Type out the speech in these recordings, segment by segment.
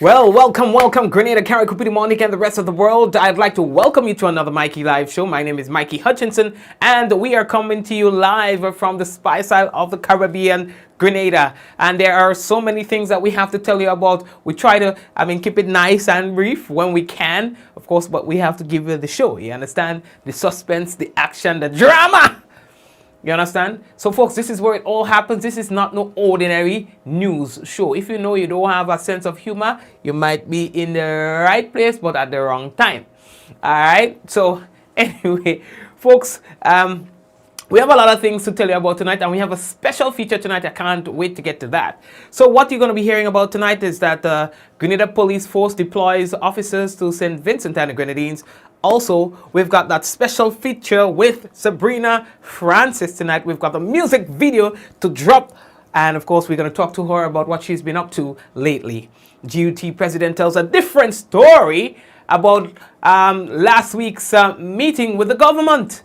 Well, welcome, Grenada, Carrick, Monique, and the rest of the world. I'd like to welcome you to another Mikey Live show. My name is Mikey Hutchinson, and we are coming to you live from the Spice Isle of the Caribbean, Grenada. And there are so many things that we have to tell you about. We try to, keep it nice and brief when we can, of course, but we have to give you the show. You understand? The suspense, the action, the drama. You understand? So folks, this is where it all happens. This is not no ordinary news show. If you know you don't have a sense of humor, you might be in the right place but at the wrong time. Alright, so anyway, folks, we have a lot of things to tell you about tonight, and we have a special feature tonight. I can't wait to get to that. So what you're going to be hearing about tonight is that Grenada Police Force deploys officers to St. Vincent and the Grenadines. Also, we've got that special feature with Sabrina Francis tonight. We've got a music video to drop. And of course, we're going to talk to her about what she's been up to lately. GUT president tells a different story about last week's meeting with the government.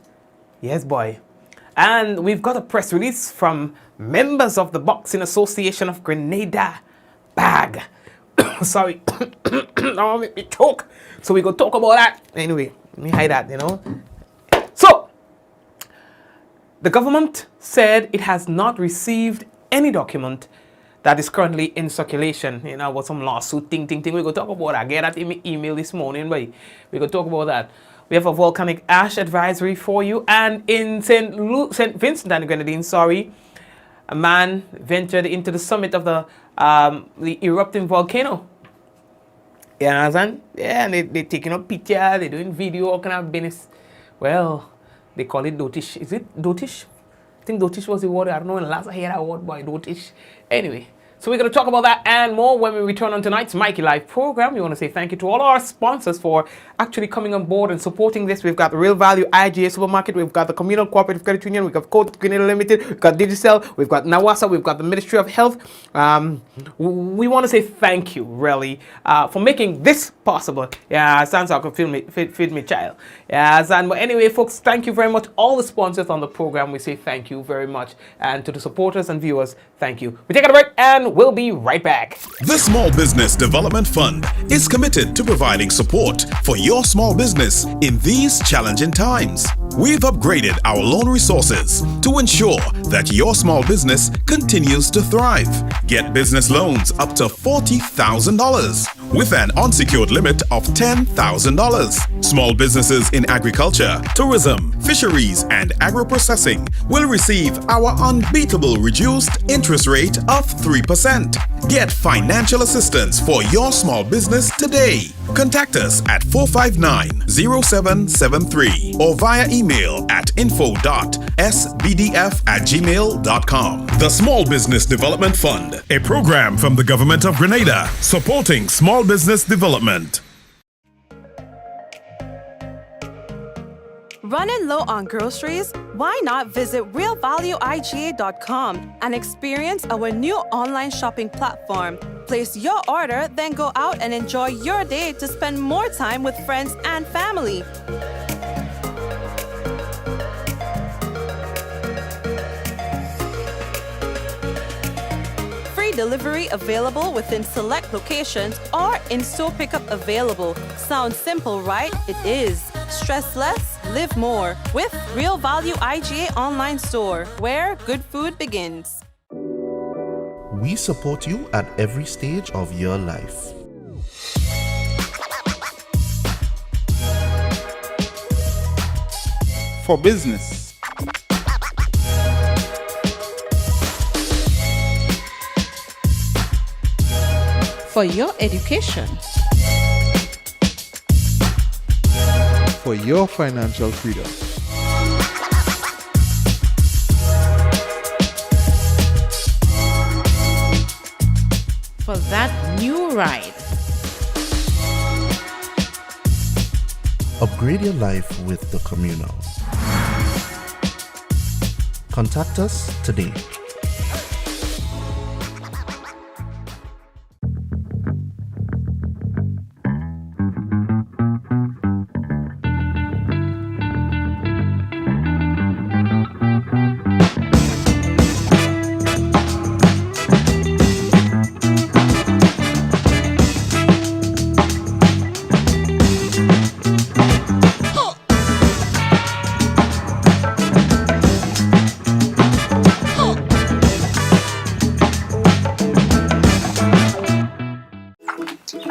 Yes, boy. And we've got a press release from members of the Boxing Association of Grenada. Bag. Sorry. Don't make me choke. So we go talk about that. Anyway, let me hide that, So, the government said it has not received any document that is currently in circulation. About some lawsuit, thing. We go talk about that. I get that in my email this morning, but we go talk about that. We have a Volcanic Ash Advisory for you. And in St. Vincent and the Grenadines, a man ventured into the summit of the Erupting Volcano. You understand? Yeah, and they taking up picture, they're doing video, all kind of business. Well, they call it dotish. Is it dotish? I think dotish was the word. I don't know when last I heard that word by dotish. Anyway, so we're going to talk about that and more when we return on tonight's Mikey Live program. We want to say thank you to all our sponsors for actually coming on board and supporting this. We've got the Real Value IGA Supermarket. We've got the Communal Cooperative Credit Union. We've got Code Grenada Limited. We've got Digicel. We've got Nawasa. We've got the Ministry of Health. We want to say thank you, really, for making this possible. Yeah, sounds like I could feed me child. Yeah, but anyway, folks, thank you very much. All the sponsors on the program, we say thank you very much. And to the supporters and viewers, thank you. We take a break and we'll be right back. The Small Business Development Fund is committed to providing support for your small business in these challenging times. We've upgraded our loan resources to ensure that your small business continues to thrive. Get business loans up to $40,000 with an unsecured limit of $10,000. Small businesses in agriculture, tourism, fisheries, and agro-processing will receive our unbeatable reduced interest rate of 3%. Get financial assistance for your small business today. Contact us at 459-0773 or via email at info.sbdf@gmail.com. The Small Business Development Fund, a program from the Government of Grenada supporting small business development. Running low on groceries? Why not visit realvalueiga.com and experience our new online shopping platform? Place your order, then go out and enjoy your day to spend more time with friends and family. Free delivery available within select locations or in-store pickup available. Sounds simple, right? It is. Stress less, live more with Real Value IGA online store, where good food begins. We support you at every stage of your life. For business, for your education, for your financial freedom, for that new ride. Upgrade your life with the Communal. Contact us today.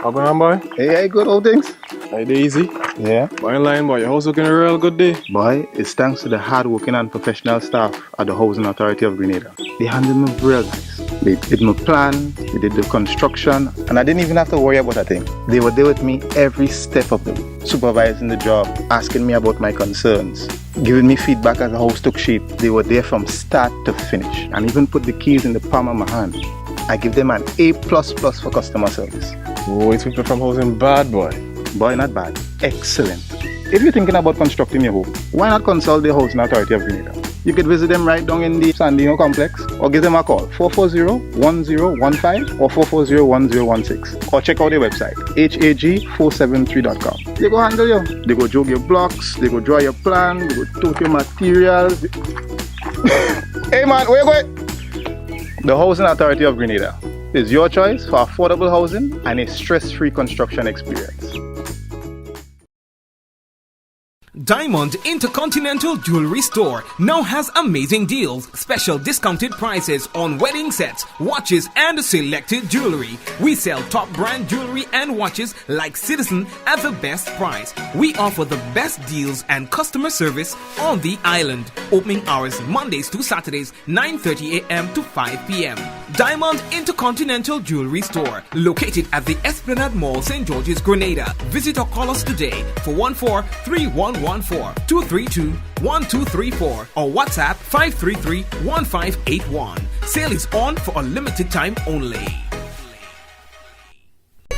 How going on, boy? Hey, good old things. Hey, easy. Yeah. Boy, in line, boy. Your house looking a real good day. Boy, it's thanks to the hard-working and professional staff at the Housing Authority of Grenada. They handled me real nice. They did my plan, they did the construction, and I didn't even have to worry about a thing. They were there with me every step of the way, supervising the job, asking me about my concerns, giving me feedback as the house took shape. They were there from start to finish, and even put the keys in the palm of my hand. I give them an A++ for customer service. Oh, it's people from housing bad, boy. Boy, not bad. Excellent. If you're thinking about constructing your home, why not consult the Housing Authority of Grenada? You could visit them right down in the Sandino complex, or give them a call 440-1015 or 440-1016, or check out their website hag473.com. They go handle you. They go jog your blocks, they go draw your plan, they go tote your materials. Hey man, where you going? The Housing Authority of Grenada is your choice for affordable housing and a stress-free construction experience. Diamond Intercontinental Jewelry Store now has amazing deals, special discounted prices on wedding sets, watches, and selected jewelry. We sell top brand jewelry and watches like Citizen at the best price. We offer the best deals and customer service on the island. Opening hours Mondays to Saturdays, 9:30 a.m. to 5 p.m. Diamond Intercontinental Jewelry Store, located at the Esplanade Mall, St. George's, Grenada. Visit or call us today for 14-3114-232-1234 or WhatsApp 533-1581. Sale is on for a limited time only.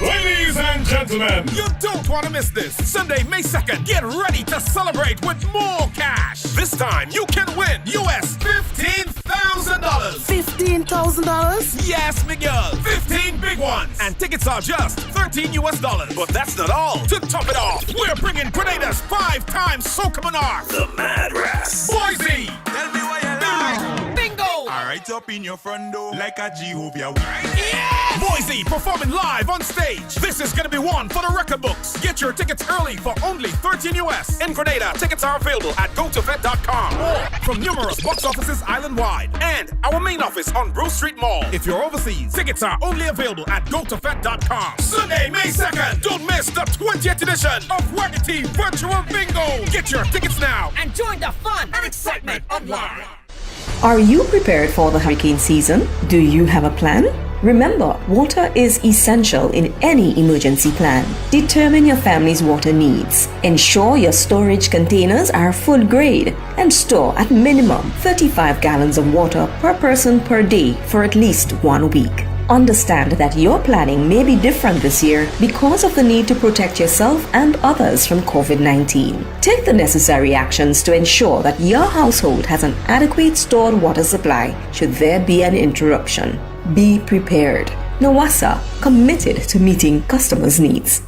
Ladies and gentlemen, you don't want to miss this. Sunday, May 2nd, get ready to celebrate with more cash. This time, you can win US $15,000. $15,000? Yes, Miguel. 15 big ones. And tickets are just $13 US. But that's not all. To top it off, we're bringing Grenada's 5-time soca monarch, the Mad Ras, Boise. Tell me why you like. Bingo. All right, up in your front door like a Jehovah. Yes! Boise performing live on stage. This is going to be one for the record books. Get your tickets early for only $13 US. In Grenada, tickets are available at gotofet.com or from numerous box offices island-wide and our main office on Bruce Street Mall. If you're overseas, tickets are only available at gotofet.com. Sunday, May 2nd, don't miss the 20th edition of Waggity Virtual Bingo. Get your tickets now And join the fun and excitement online. Are you prepared for the hurricane season? Do you have a plan? Remember, water is essential in any emergency plan. Determine your family's water needs. Ensure your storage containers are food grade and store at minimum 35 gallons of water per person per day for at least 1 week. Understand that your planning may be different this year because of the need to protect yourself and others from COVID-19. Take the necessary actions to ensure that your household has an adequate stored water supply should there be an interruption. Be prepared. NOWASA, committed to meeting customers' needs.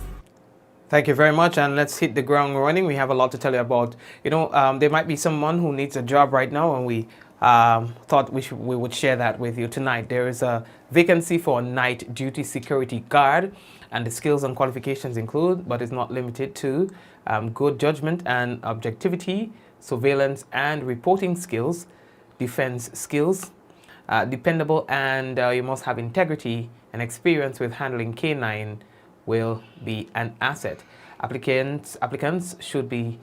Thank you very much, and let's hit the ground running. We have a lot to tell you about. There might be someone who needs a job right now, and we thought we would share that with you tonight. There is a vacancy for a night duty security guard, and the skills and qualifications include, but is not limited to, good judgment and objectivity, surveillance and reporting skills, defense skills, dependable, and you must have integrity and experience with handling K9 will be an asset. Applicants should be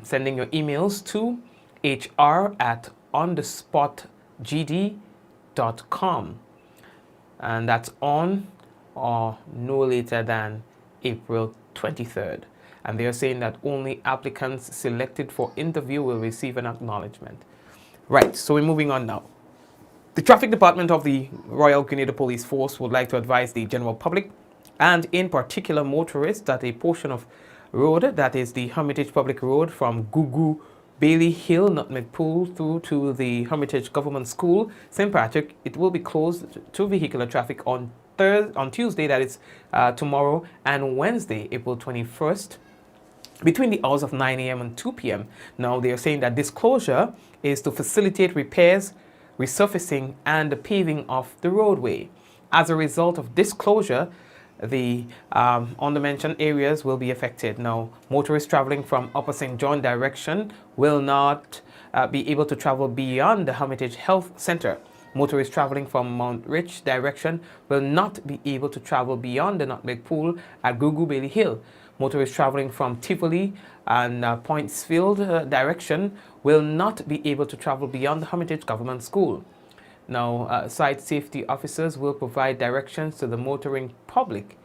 sending your emails to hr@onthespotgd.com, and that's on or no later than April 23rd. And they're saying that only applicants selected for interview will receive an acknowledgement. Right, so we're moving on now. The Traffic Department of the Royal Grenada Police Force would like to advise the general public, and in particular motorists, that a portion of road, that is the Hermitage Public Road from Gugu Bailey Hill, Nutmeg Pool through to the Hermitage Government School, St. Patrick, it will be closed to vehicular traffic on Tuesday, that is tomorrow, and Wednesday, April 21st, between the hours of 9 a.m. and 2 p.m. Now, they are saying that this closure is to facilitate repairs, resurfacing, and the paving of the roadway. As a result of this closure, the on the mentioned areas will be affected. Now, motorists traveling from Upper St. John direction will not be able to travel beyond the Hermitage Health Center. Motorists traveling from Mount Rich direction will not be able to travel beyond the Nutmeg Pool at Gugu Bailey Hill. Motorists traveling from Tivoli and Pointsfield direction will not be able to travel beyond the Hermitage Government School. Now, site safety officers will provide directions to the motoring public.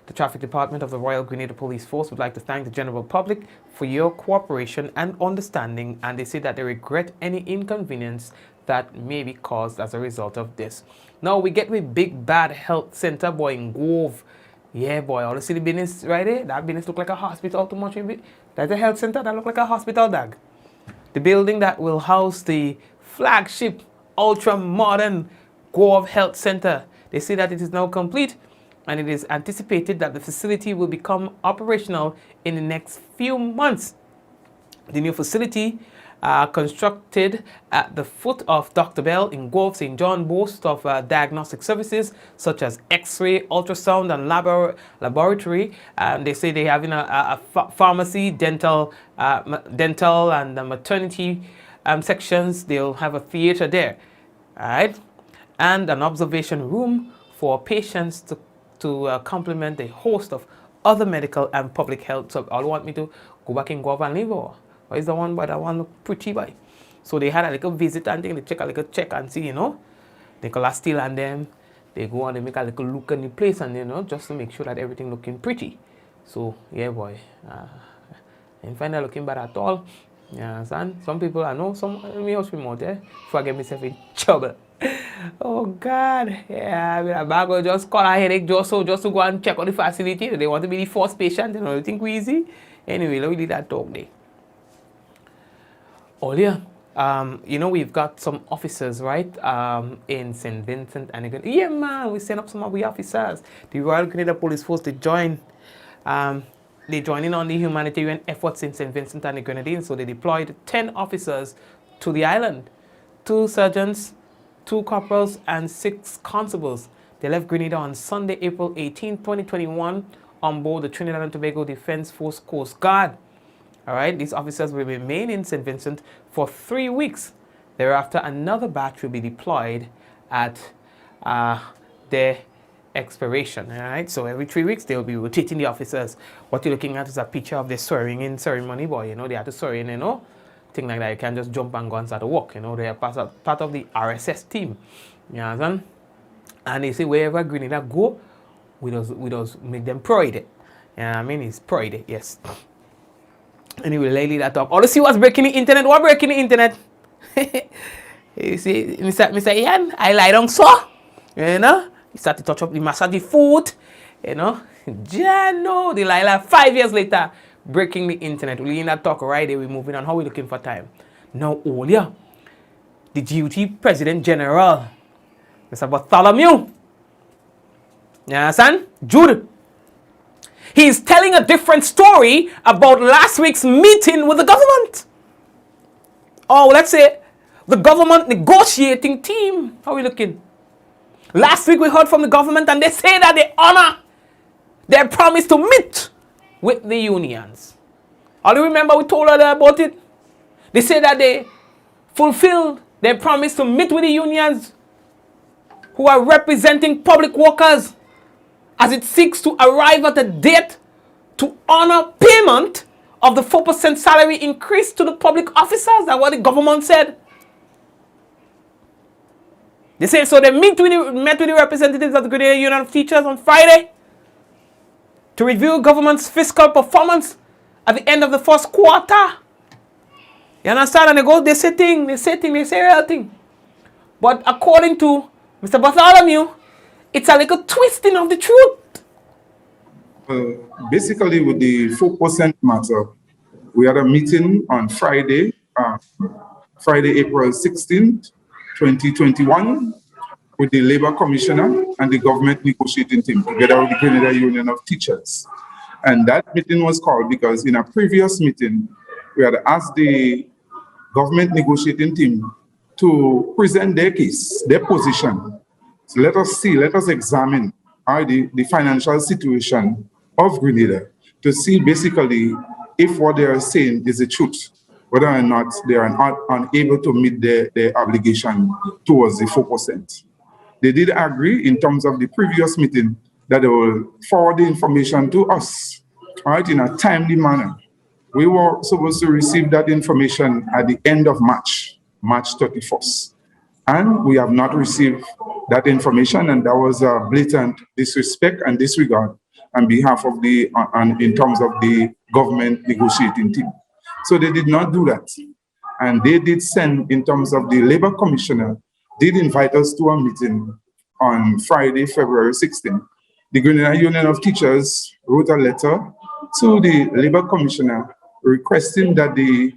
The Traffic Department of the Royal Grenada Police Force would like to thank the general public for your cooperation and understanding, and they say that they regret any inconvenience that may be caused as a result of this. Now we get with Big Bad Health Center, boy, in Grove. Yeah, boy, all you see the business right there? That business look like a hospital too much. That's a health center that look like a hospital, dog. The building that will house the flagship ultra-modern Grove Health Center. They say that it is now complete, and it is anticipated that the facility will become operational in the next few months. The new facility, constructed at the foot of Dr. Bell in Grove, St. John, boasts of diagnostic services such as X-ray, ultrasound, and laboratory. They say they have a pharmacy, dental and maternity sections. They'll have a theater there, all right, and an observation room for patients to complement a host of other medical and public health. So all want me to go back in Grove and live, or is the one, but that one look pretty boy. So they had a little visit and thing, they check a little check and see, they call a steal and them, they go and they make a little look in the place and just to make sure that everything looking pretty. So yeah, boy, and find that looking bad at all. Yeah, son. Some people I know, some me house me out there before I get myself in trouble. Oh God, yeah, I mean, a bag will just call a headache just to go and check out the facility. They want to be the first patient, you think we easy? Anyway, let me do that talk there. Earlier, we've got some officers, right, in St. Vincent and again. Yeah, man, we sent up some of the officers. The Royal Grenada Police Force, they join in on the humanitarian efforts in St. Vincent and the Grenadines. So they deployed 10 officers to the island, 2 sergeants, 2 corporals, and 6 constables. They left Grenada on Sunday, April 18, 2021, on board the Trinidad and Tobago Defense Force Coast Guard. All right, these officers will remain in St. Vincent for 3 weeks. Thereafter, another batch will be deployed at their expiration. All right, so every 3 weeks, they will be rotating the officers. What you're looking at is a picture of the swearing-in ceremony, boy. They have to swear in, thing like that. You can't just jump and go and start to walk. They are part of the RSS team. You understand? And they say wherever Grenada go, we just make them pride. Yeah, I mean, it's pride, yes. Anyway, lately that talk. All you see what's breaking the internet. What breaking the internet? You see, Mr. Ian, I lie down so. He start to touch up the massage the foot. Jano, the Lila 5 years later, breaking the internet. We're in that talk right there. We're moving on. How we looking for time? Now, earlier, the GUT President General, Mr. Bartholomew, you understand? Jude. He's telling a different story about last week's meeting with the government. Or let's say the government negotiating team. How are we looking? Last week we heard from the government and they say that they honor their promise to meet with the unions. All you remember we told her about it? They say that they fulfilled their promise to meet with the unions who are representing public workers as it seeks to arrive at a date to honor payment of the 4% salary increase to the public officers. That's what the government said. They say so. They met with the representatives of the Grenada Union of Teachers on Friday to review government's fiscal performance at the end of the first quarter. You understand? And they say real thing. But according to Mr. Bartholomew, it's a little twisting of the truth. Basically, with the 4% matter, we had a meeting on Friday, April 16th, 2021, with the Labour Commissioner and the government negotiating team, together with the Grenada Union of Teachers. And that meeting was called because in a previous meeting, we had asked the government negotiating team to present their case, their position. So let us examine the financial situation of Grenada to see basically if what they are saying is the truth. whether or not they are not unable to meet their obligation towards the 4%. They did agree in terms of the previous meeting that they will forward the information to us, all right, in a timely manner. We were supposed to receive that information at the end of March 31st. And we have not received that information, and that was a blatant disrespect and disregard on behalf of in terms of the government negotiating team. So they did not do that. And they did send, in terms of the Labor Commissioner, did invite us to a meeting on Friday, February 16th. The Grenada Union of Teachers wrote a letter to the Labor Commissioner requesting that the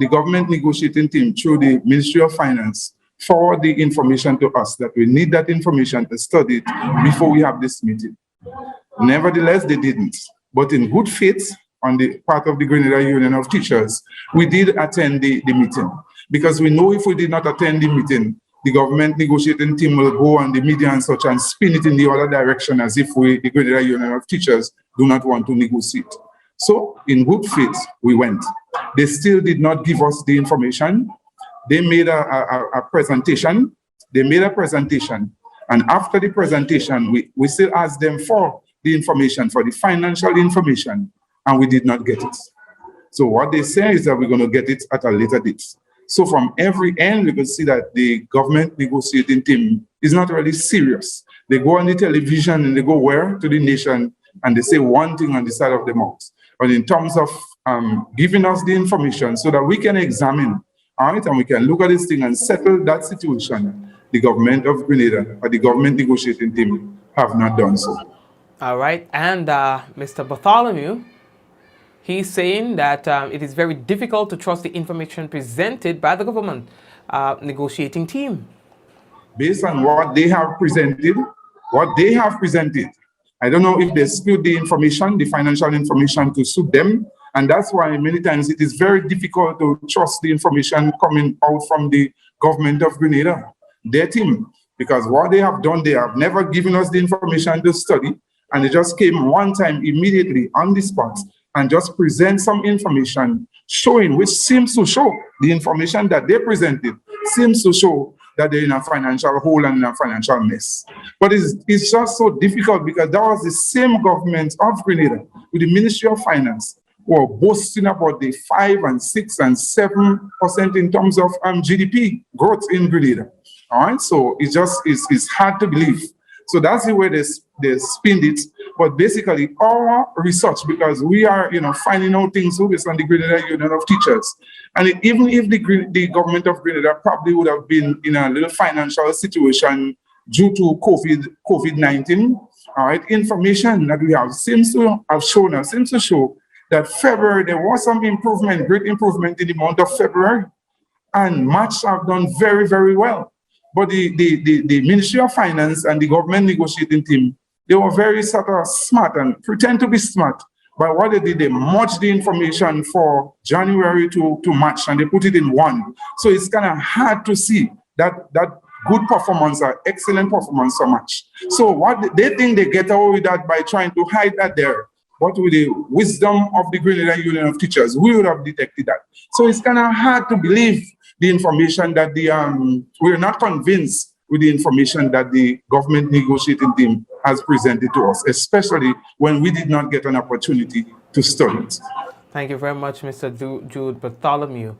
government negotiating team through the Ministry of Finance forward the information to us, that we need that information to study it before we have this meeting. Nevertheless, they didn't. But in good faith, on the part of the Grenada Union of Teachers, we did attend the meeting, because we know if we did not attend the meeting, the government negotiating team will go on the media and such and spin it in the other direction as if we, the Grenada Union of Teachers, do not want to negotiate. So in good faith, we went. They still did not give us the information. They made a presentation. They made a presentation. And after the presentation, we still asked them for the information, for the financial information, and we did not get it. So what they say is that we're going to get it at a later date. So from every end, we can see that the government negotiating team is not really serious. They go on the television and they go where? To the nation, and they say one thing on the side of the mouth. But in terms of giving us the information so that we can examine, all right, and we can look at this thing and settle that situation, the government of Grenada or the government negotiating team have not done so. All right, and Mr. Bartholomew, he's saying that it is very difficult to trust the information presented by the government negotiating team. Based on what they have presented, I don't know if they skewed the information, the financial information to suit them. And that's why many times it is very difficult to trust the information coming out from the government of Grenada, their team. Because what they have done, they have never given us the information to study. And they just came one time immediately on the spot and just present some information showing, which seems to show, the information that they presented seems to show that they're in a financial hole and in a financial mess. But it's just so difficult because that was the same government of Grenada with the Ministry of Finance who are boasting about the 5 and 6 and 7% in terms of GDP growth in Grenada. All right, so it's hard to believe. So that's the way they spin it. But basically, our research, because we are, finding out things based on the Grenada Union of Teachers, and even if the government of Grenada probably would have been in a little financial situation due to COVID-19, all right, information that we have seems to show that February there was some improvement, great improvement in the month of February, and March have done very, very well. But the Ministry of Finance and the government negotiating team, they were very sort of smart and pretend to be smart. But what they did, they merged the information for January to March and they put it in one. So it's kind of hard to see that good performance or excellent performance so much. So what they think they get away with that by trying to hide that there. But with the wisdom of the Grenada Union of Teachers, we would have detected that. So it's kind of hard to believe the information that we're not convinced with the information that the government negotiating team has presented to us, especially when we did not get an opportunity to study it. Thank you very much, Mr. Jude Bartholomew.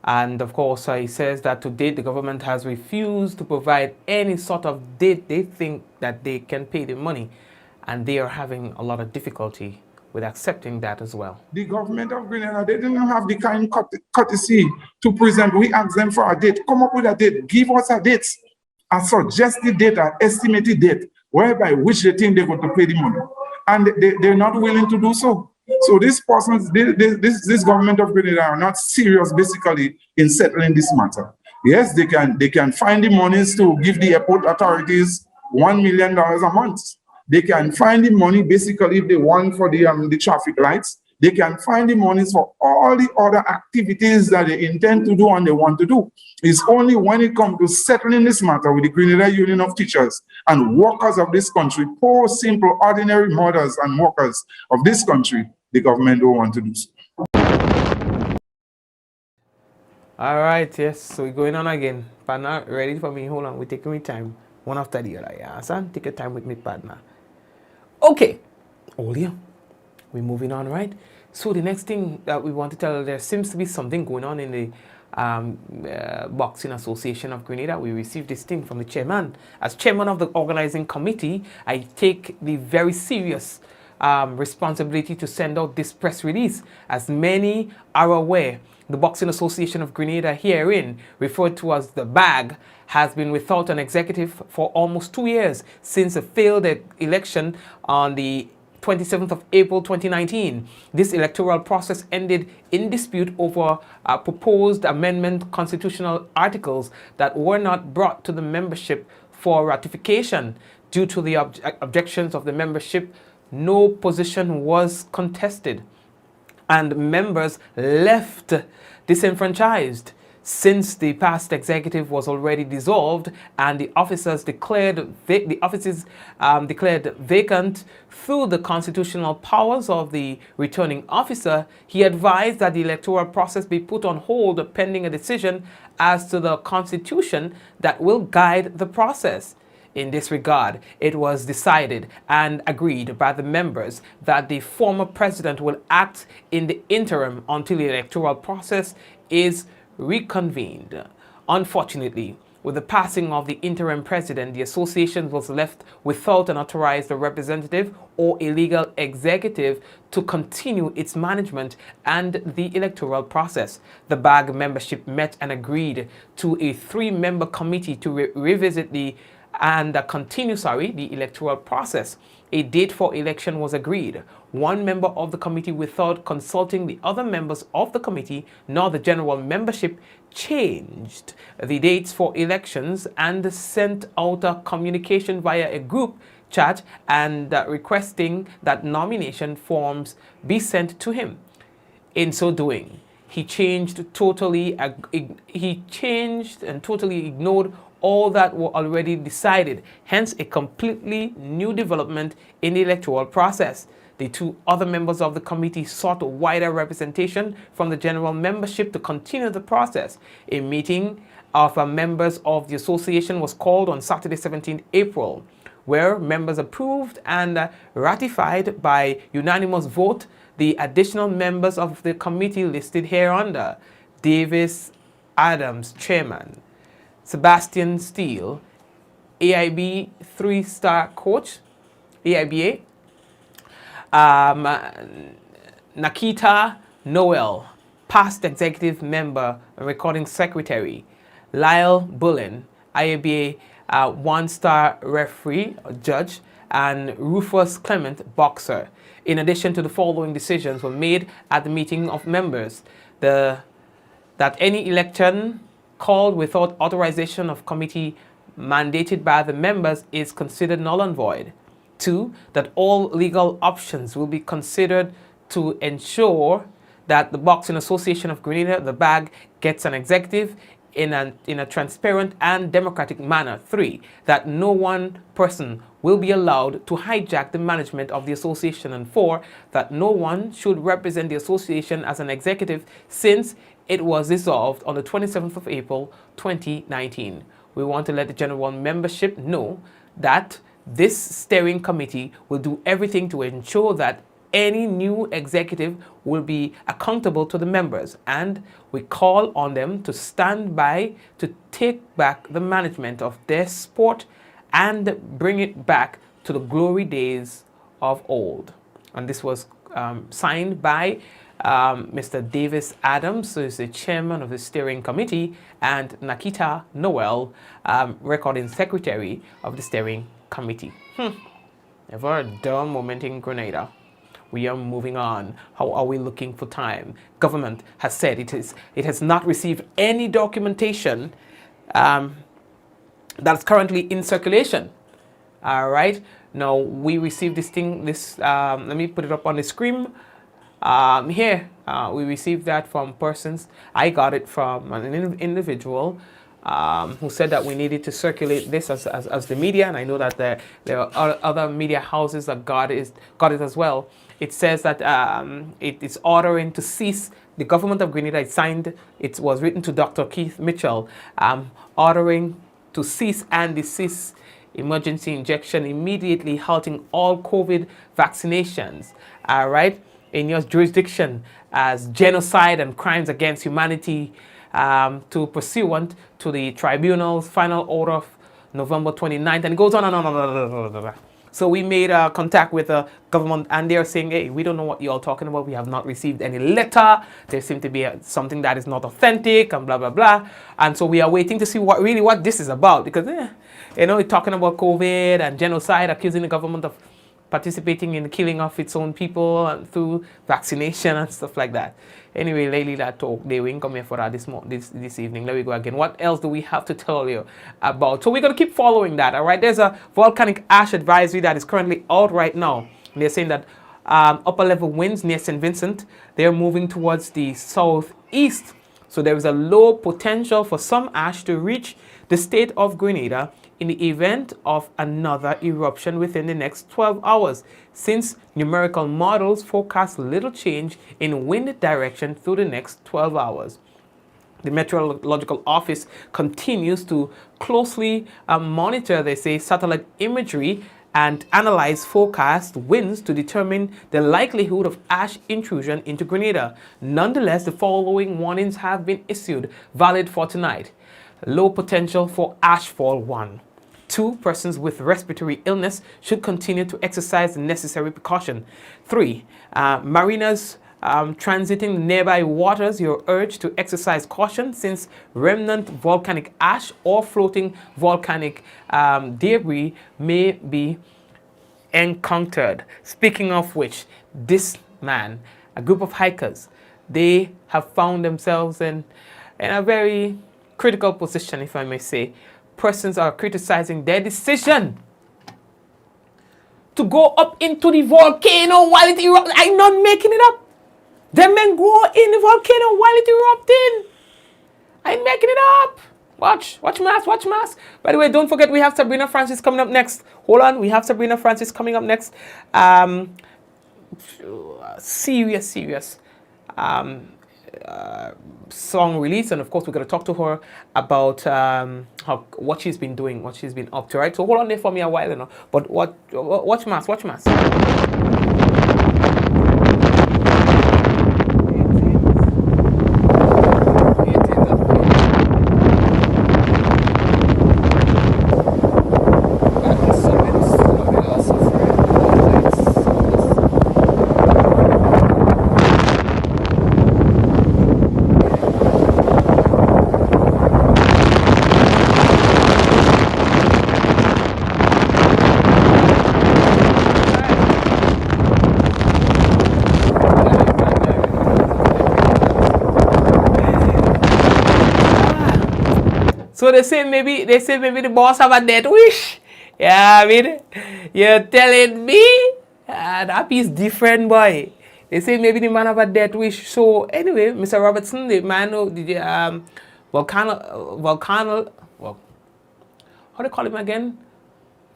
And of course, he says that to date, the government has refused to provide any sort of date they think that they can pay the money. And they are having a lot of difficulty with accepting that as well. The government of Grenada, they didn't have the kind courtesy to present. We asked them for a date. Come up with a date. Give us a date. A suggested date, an estimated date, whereby which they think they're going to pay the money. And they're not willing to do so. So this government of Grenada are not serious basically in settling this matter. Yes, they can find the monies to give the airport authorities $1 million a month. They can find the money basically if they want for the traffic lights. They can find the monies for all the other activities that they intend to do and they want to do. It's only when it comes to settling this matter with the Grenada Union of Teachers and workers of this country, poor, simple, ordinary mothers and workers of this country, the government don't want to do so. All right, yes. So we're going on again. Partner, ready for me? Hold on. We're taking me time. One after the other. Yeah, son. Take your time with me, partner. Okay. Olia. We're moving on, right? So the next thing that we want to tell, there seems to be something going on in the Boxing Association of Grenada. We received this thing from the chairman. As chairman of the organizing committee, I take the very serious responsibility to send out this press release. As many are aware, the Boxing Association of Grenada, herein referred to as the BAG, has been without an executive for almost 2 years since a failed election on the 27th of April 2019. This electoral process ended in dispute over proposed amendment constitutional articles that were not brought to the membership for ratification. Due to the objections of the membership, no position was contested, and members left disenfranchised. Since the past executive was already dissolved and the offices declared vacant through the constitutional powers of the returning officer, he advised that the electoral process be put on hold pending a decision as to the constitution that will guide the process. In this regard, it was decided and agreed by the members that the former president will act in the interim until the electoral process is reconvened. Unfortunately, with the passing of the interim president, the association was left without an authorized representative or a legal executive to continue its management and the electoral process. The BAG membership met and agreed to a 3-member committee to revisit the electoral process. A date for election was agreed. One member of the committee, without consulting the other members of the committee nor the general membership, changed the dates for elections and sent out a communication via a group chat and requesting that nomination forms be sent to him. In so doing, he changed and totally ignored all that were already decided, hence a completely new development in the electoral process. The 2 other members of the committee sought wider representation from the general membership to continue the process. A meeting of members of the association was called on Saturday, 17th April, where members approved and ratified by unanimous vote the additional members of the committee listed hereunder: Davis Adams, chairman; Sebastian Steele, AIB 3-star coach, AIBA; Nakita Noel, past executive member and recording secretary; Lyle Bullen, IABA 1-star referee or judge; and Rufus Clement, boxer. In addition to the following decisions were made at the meeting of members: that any election called without authorization of committee mandated by the members is considered null and void. 2, that all legal options will be considered to ensure that the Boxing Association of Grenada, the BAG, gets an executive in a transparent and democratic manner. 3, that no one person will be allowed to hijack the management of the association. And 4, that no one should represent the association as an executive since it was dissolved on the 27th of April 2019. We want to let the general membership know that this steering committee will do everything to ensure that any new executive will be accountable to the members, and we call on them to stand by to take back the management of their sport and bring it back to the glory days of old. And this was signed by Mr. Davis Adams, who is the chairman of the steering committee, and Nakita Noel, recording secretary of the steering committee. Never a dull moment in Grenada. We are moving on. How are we looking for time? Government has said it has not received any documentation that's currently in circulation. All right. Now we received this thing. Let me put it up on the screen. Here we received that from persons. I got it from an individual who said that we needed to circulate this as the media, and I know that there are other media houses that got it as well. It says that it is ordering to cease the government of Grenada signed, it was written to Dr. Keith Mitchell, ordering to cease and desist emergency injection immediately, halting all COVID vaccinations, right, in your jurisdiction as genocide and crimes against humanity, to pursuant to the tribunal's final order of November 29th, and it goes on and on and on. So we made contact with the government, and they're saying, hey, we don't know what you're all talking about. We have not received any letter. There seems to be something that is not authentic and blah, blah, blah. And so we are waiting to see what this is about, because, it's talking about COVID and genocide, accusing the government of participating in the killing of its own people and through vaccination and stuff like that. Anyway, lately that talk, they won't come here for that this evening. Let me go again. What else do we have to tell you about? So we're going to keep following that, all right? There's a volcanic ash advisory that is currently out right now. And they're saying that upper level winds near St. Vincent, they're moving towards the southeast. So there is a low potential for some ash to reach the state of Grenada in the event of another eruption within the next 12 hours, since numerical models forecast little change in wind direction through the next 12 hours. The Meteorological Office continues to closely monitor, they say, satellite imagery and analyze forecast winds to determine the likelihood of ash intrusion into Grenada. Nonetheless, the following warnings have been issued, valid for tonight. Low potential for ashfall 1. 2. Persons with respiratory illness should continue to exercise the necessary precaution. 3. Mariners transiting nearby waters, you're urged to exercise caution, since remnant volcanic ash or floating volcanic debris may be encountered. Speaking of which, this man, a group of hikers, they have found themselves in a very critical position, if I may say. Persons are criticizing their decision to go up into the volcano while it erupts. I'm not making it up. Them men go in the volcano while it erupting. I'm making it up. Watch mass. By the way, don't forget we have Sabrina Francis coming up next. Hold on, we have Sabrina Francis coming up next. Serious song release, and of course we're going to talk to her about what she's been doing, what she's been up to, right? So hold on there for me a while, but watch mass. So they say maybe the boss have a death wish. Yeah, I mean, you're telling me that piece different, boy. They say maybe the man have a death wish. So anyway, Mr. Robertson, the man who the volcano, well, how do you call him again?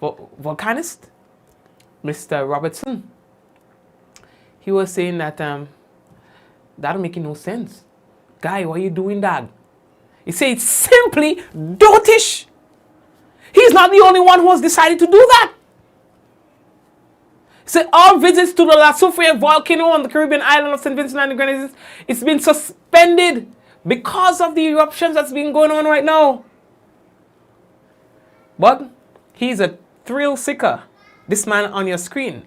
Volcanist, Mr. Robertson. He was saying that that making no sense. Guy, why are you doing that? He said it's simply dotish. He's not the only one who has decided to do that. He said all visits to the La Soufrière volcano on the Caribbean island of St. Vincent and the Grenadines, it's been suspended because of the eruptions that's been going on right now. But he's a thrill seeker. This man on your screen,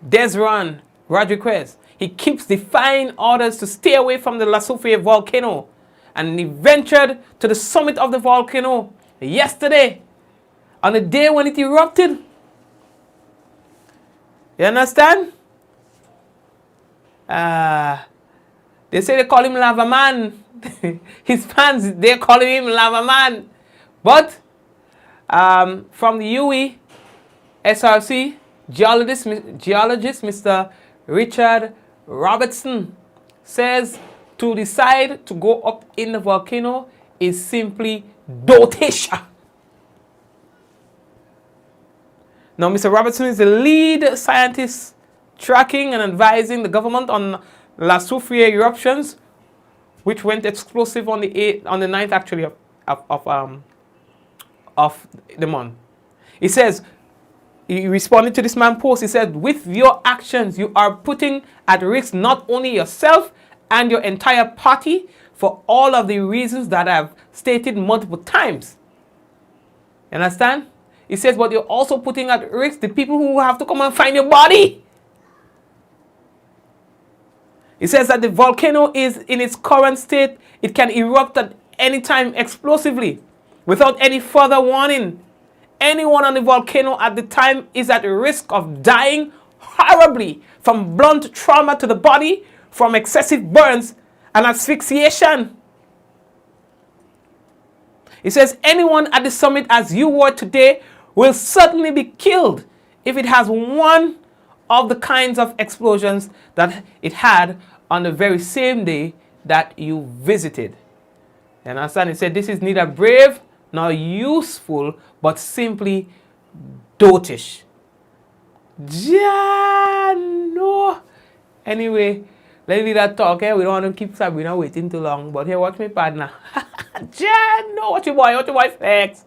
Desron Rodriguez, he keeps defying orders to stay away from the La Soufrière volcano. And he ventured to the summit of the volcano yesterday, on the day when it erupted. You understand? They say they call him Lava Man. His fans, they're calling him Lava Man. But from the UE SRC, geologist Mr. Richard Robertson says to decide to go up in the volcano is simply dotish. Now, Mr. Robertson is the lead scientist tracking and advising the government on La Soufriere eruptions, which went explosive on the 9th actually of the month. He says, he responded to this man's post. He said, with your actions, you are putting at risk not only yourself and your entire party for all of the reasons that I've stated multiple times. You understand? He says, but you're also putting at risk the people who have to come and find your body. He says that the volcano is in its current state. It can erupt at any time explosively without any further warning. Anyone on the volcano at the time is at risk of dying horribly from blunt trauma to the body, from excessive burns and asphyxiation. He says anyone at the summit as you were today will certainly be killed if it has one of the kinds of explosions that it had on the very same day that you visited. You understand? He said this is neither brave nor useful, but simply dotish. No. Anyway, let's leave that talk. We don't want to keep Sabrina waiting too long. But here, watch me partner. No, watch your boy flex.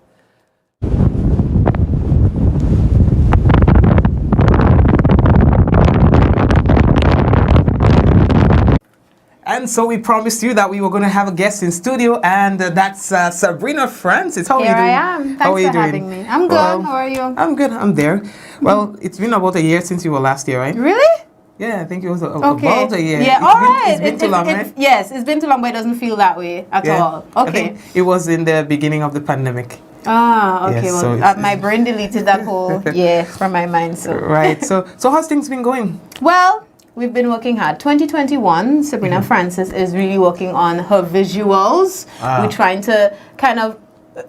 And so we promised you that we were going to have a guest in studio, and that's Sabrina Francis. How are you doing? Here I am. Thanks for having me. I'm good. How are you? I'm good. I'm there. Well, it's been about a year since you were last year, right? Really? Yeah, I think it was about a year. Yeah, all right. It's been too long, right? Yes, it's been too long, but it doesn't feel that way at all. Okay. I think it was in the beginning of the pandemic. Ah, okay. Yes, well, so my brain deleted that whole from my mind. So right. So how's things been going? Well, we've been working hard. 2021, Sabrina Francis is really working on her visuals. We're trying to kind of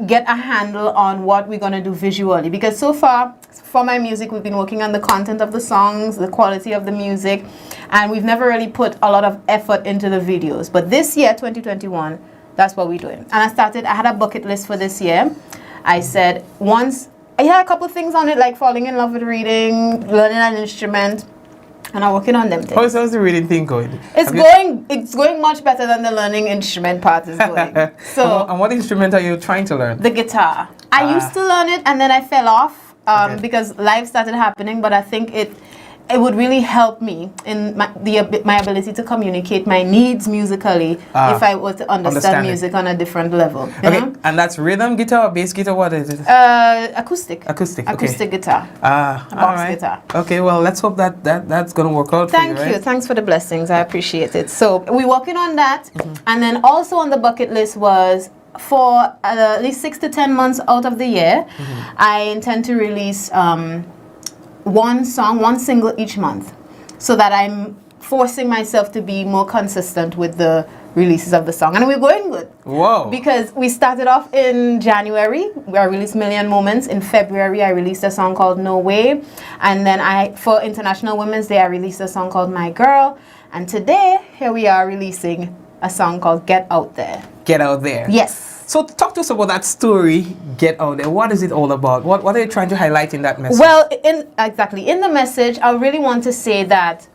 get a handle on what we're going to do visually, because so far for my music we've been working on the content of the songs, the quality of the music, and we've never really put a lot of effort into the videos. But this year, 2021, that's what we're doing. And I had a bucket list for this year. I said once I had a couple of things on it, like falling in love with reading, learning an instrument, and I'm working on them things. How's the reading thing going? It's going much better than the learning instrument part is going. So, and what instrument are you trying to learn? The guitar. I used to learn it, and then I fell off because life started happening. But I think it would really help me in my ability to communicate my needs musically if I were to understand music on a different level. You know? And that's rhythm guitar or bass guitar? What is it? Acoustic. Acoustic Guitar. Box guitar. Okay, well, let's hope that's going to work out for you, right? Thank you. Thanks for the blessings. I appreciate it. So we're working on that. And then also on the bucket list was for at least 6 to 10 months out of the year, I intend to release one single each month, so that I'm forcing myself to be more consistent with the releases of the song. And we're going good. Whoa. Because we started off in January, I released Million Moments. In February, I released a song called No Way. And then for International Women's Day, I released a song called My Girl. And today, here we are releasing a song called Get Out There. Get Out There. Yes. So talk to us about that story, Get Out There. What is it all about? What are you trying to highlight in that message? Well, in the message, I really want to say that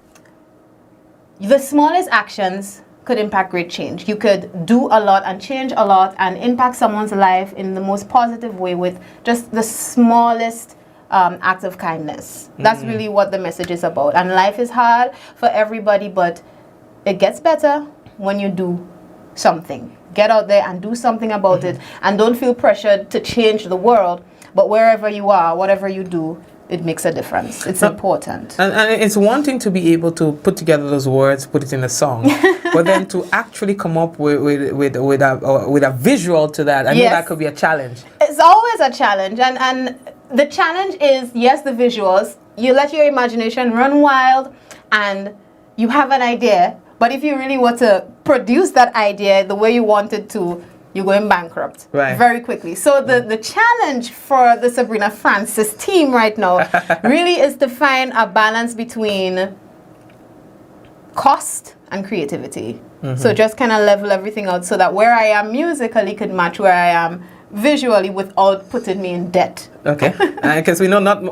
the smallest actions could impact great change. You could do a lot and change a lot and impact someone's life in the most positive way with just the smallest act of kindness. That's really what the message is about. And life is hard for everybody, but it gets better when you do something. Get out there and do something about it, and don't feel pressured to change the world. But wherever you are, whatever you do, it makes a difference. It's important. And it's one thing to be able to put together those words, put it in a song, but then to actually come up with a visual to that, I know that could be a challenge. It's always a challenge, and the challenge is, yes, the visuals. You let your imagination run wild, and you have an idea. But if you really want to produce that idea the way you want it to, you're going bankrupt very quickly. So the challenge for the Sabrina Francis team right now really is to find a balance between cost and creativity. So just kind of level everything out so that where I am musically could match where I am visually without putting me in debt. Okay, because we know not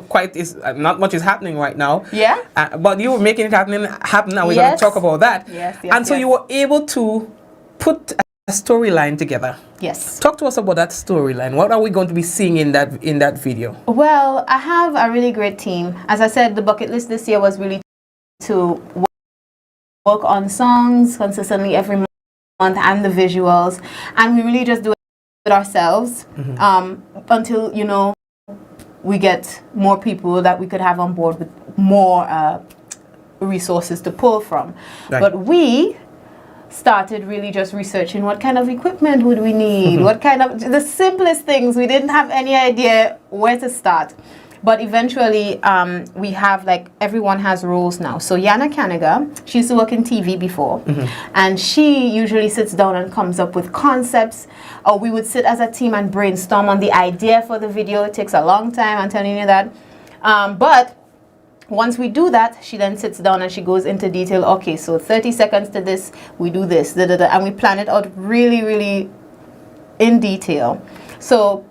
much is happening right now. Yeah. But you were making it happen, and we're going to talk about that. Yes. And so you were able to put a storyline together. Yes. Talk to us about that storyline. What are we going to be seeing in that video? Well, I have a really great team. As I said, the bucket list this year was really to work on songs consistently every month and the visuals, and we really just do it ourselves until, you know, we get more people that we could have on board with more resources to pull from. Right. But we started really just researching what kind of equipment would we need, what kind of, the simplest things. We didn't have any idea where to start. But eventually, we have, like, everyone has roles now. So Yana Kanaga, she used to work in TV before, and she usually sits down and comes up with concepts. Or we would sit as a team and brainstorm on the idea for the video. It takes a long time, I'm telling you that. But once we do that, she then sits down and she goes into detail. Okay, so 30 seconds to this, we do this, and we plan it out really, really in detail. So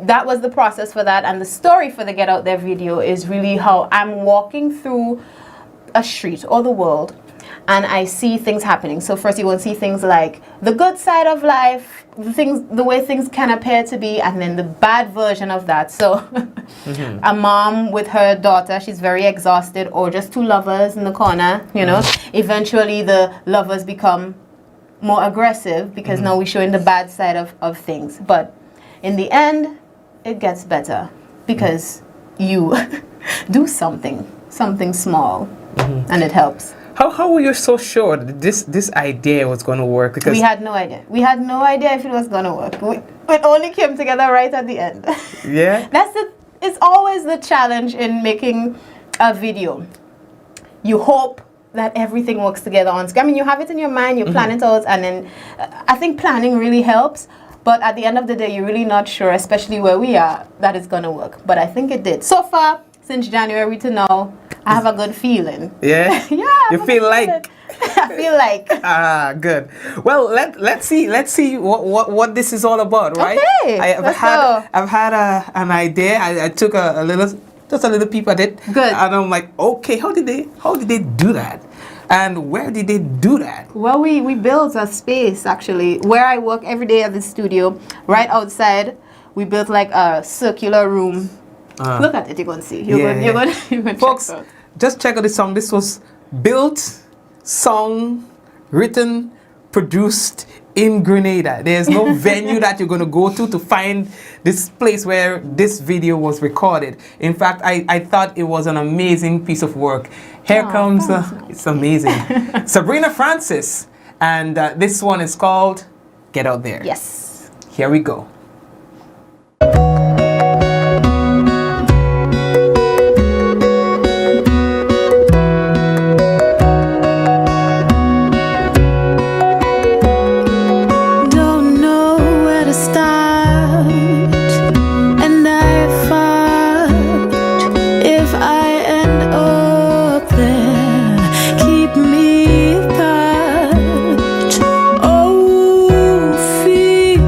that was the process for that, and the story for the Get Out There video is really how I'm walking through a street or the world and I see things happening. So first you will see things like the good side of life, the way things can appear to be, and then the bad version of that. So a mom with her daughter, she's very exhausted, or just two lovers in the corner, you know. Eventually the lovers become more aggressive because now we're showing the bad side of things. But in the end, it gets better because you do something small, and it helps. How were you so sure that this idea was going to work? Because we had no idea. We had no idea if it was going to work. It only came together right at the end. Yeah. It's always the challenge in making a video. You hope that everything works together on screen. I mean, you have it in your mind, you plan it out, and then I think planning really helps. But at the end of the day, you're really not sure, especially where we are, that it's going to work. But I think it did. So far, since January to now, I have a good feeling. Yeah? Yeah. You feel like? I feel like. Ah, good. Well, let's see what this is all about, right? Okay. I've had an idea. I took a little peep at it. Good. And I'm like, okay, how did they do that? And where did they do that? Well, we built a space, actually, where I work every day at the studio. Right outside, we built like a circular room. Look at it, you're going to see. You're going to Folks, check out. Just check out the song. This was built, sung, written, produced in Grenada. There's no venue that you're going to go to find this place where this video was recorded. In fact, I thought it was an amazing piece of work. Here comes, it's amazing. Sabrina Francis, and this one is called Get Out There. Yes. Here we go. Oh, feel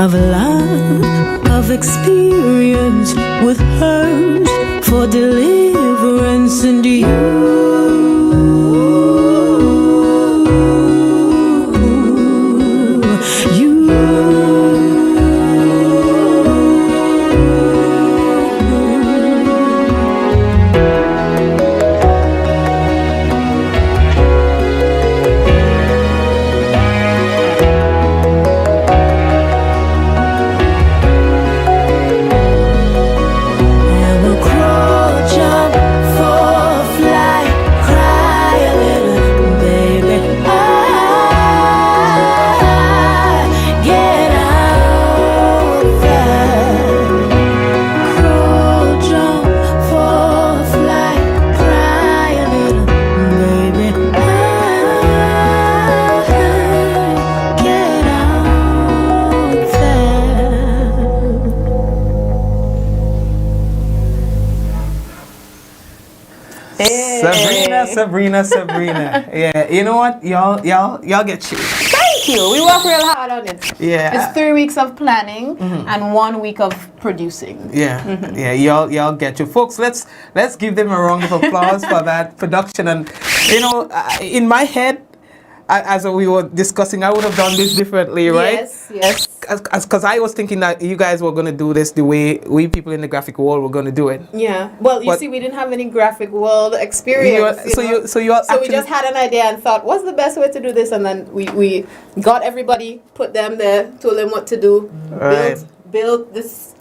of love, of experience with hurt for deliverance and Sabrina. Yeah, you know what? Y'all get you. Thank you. We work real hard on it. Yeah. It's 3 weeks of planning and 1 week of producing. Yeah. Yeah, y'all get you. Folks, let's give them a round of applause for that production. And you know, in my head, as we were discussing, I would have done this differently, right? Yes. Because I was thinking that you guys were going to do this the way we people in the graphic world were going to do it. Yeah. Well, you see, we didn't have any graphic world experience. So we just had an idea and thought, what's the best way to do this? And then we got everybody, put them there, told them what to do, built this